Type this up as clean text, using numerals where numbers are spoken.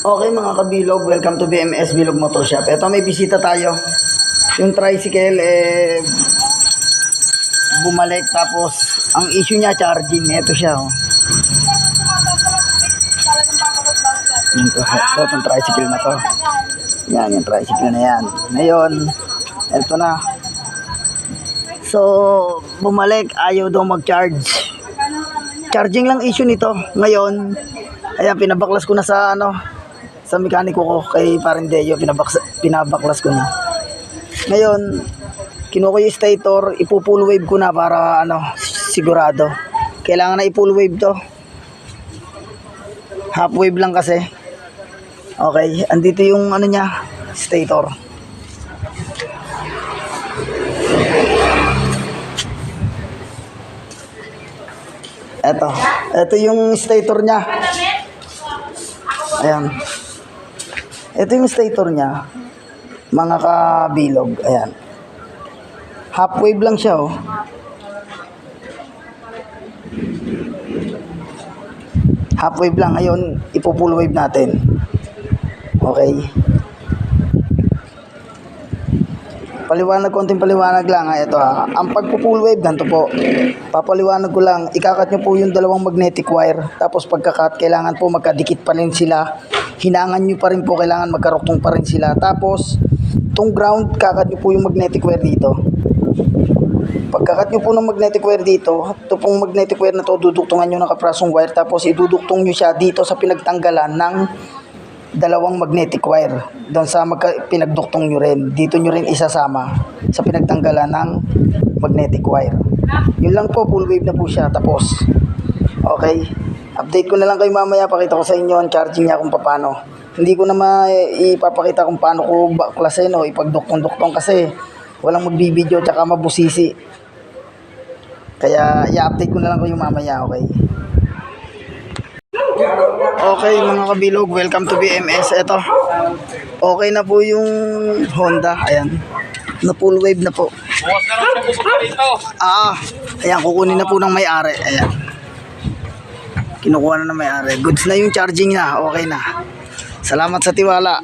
Okay mga kabilog, welcome to BMS Bilog Motor Shop. Ito may bisita tayo. Yung tricycle bumalik, tapos ang issue niya charging. Ito siya oh. Itong tricycle na to. Yan, yung tricycle na yan. Ngayon, ito na. So, bumalik, ayaw daw mag-charge. Charging lang issue nito. Ngayon, ayan, pinabaklas ko na sa sa mekaniko ko kay Parindeyo, pinabaklas ko na. Ngayon, kinuha ko yung stator, ipo-full wave ko na para sigurado. Kailangan na i-full wave to. Half wave lang kasi. Okay, andito yung niya, stator. Ito yung stator niya. Ayan. Ito yung stator niya, mga kabilog. Ayan. Half wave lang siya oh. Half wave lang. Ngayon, ipo-full wave natin. Okay. Konting paliwanag lang. Ito ang pagpo-full wave, ganito po. Papaliwanag ko lang, ikakat nyo po yung dalawang magnetic wire. Tapos pagkakat, kailangan po magkadikit pa rin sila. Hinangan nyo pa rin po, kailangan magkaruktong pa rin sila. Tapos, itong ground, kakat nyo po yung magnetic wire dito. Pagkakat nyo po ng magnetic wire dito, ito pong magnetic wire na to, duduktungan nyo ng kaprasong wire. Tapos, iduduktong nyo siya dito sa pinagtanggalan ng dalawang magnetic wire. Doon sa pinagduktong nyo rin. Dito nyo rin isasama sa pinagtanggalan ng magnetic wire. Yun lang po, full wave na po siya. Tapos, okay. Update ko na lang kayo mamaya, pakita ko sa inyo ang charging niya kung paano. Hindi ko na ipapakita kung paano ko baklasin o ipagduktong-duktong kasi walang magbibideo tsaka mabusisi. Kaya i-update ko na lang kayo mamaya, okay? Okay mga kabilog, welcome to BMS. Ito, okay na po yung Honda. Ayan, na full wave na po. Ayan, kukunin na po ng may-ari. Ayan, kinukuha na ng may-ari. Goods na yung charging na, okay na. Salamat sa tiwala.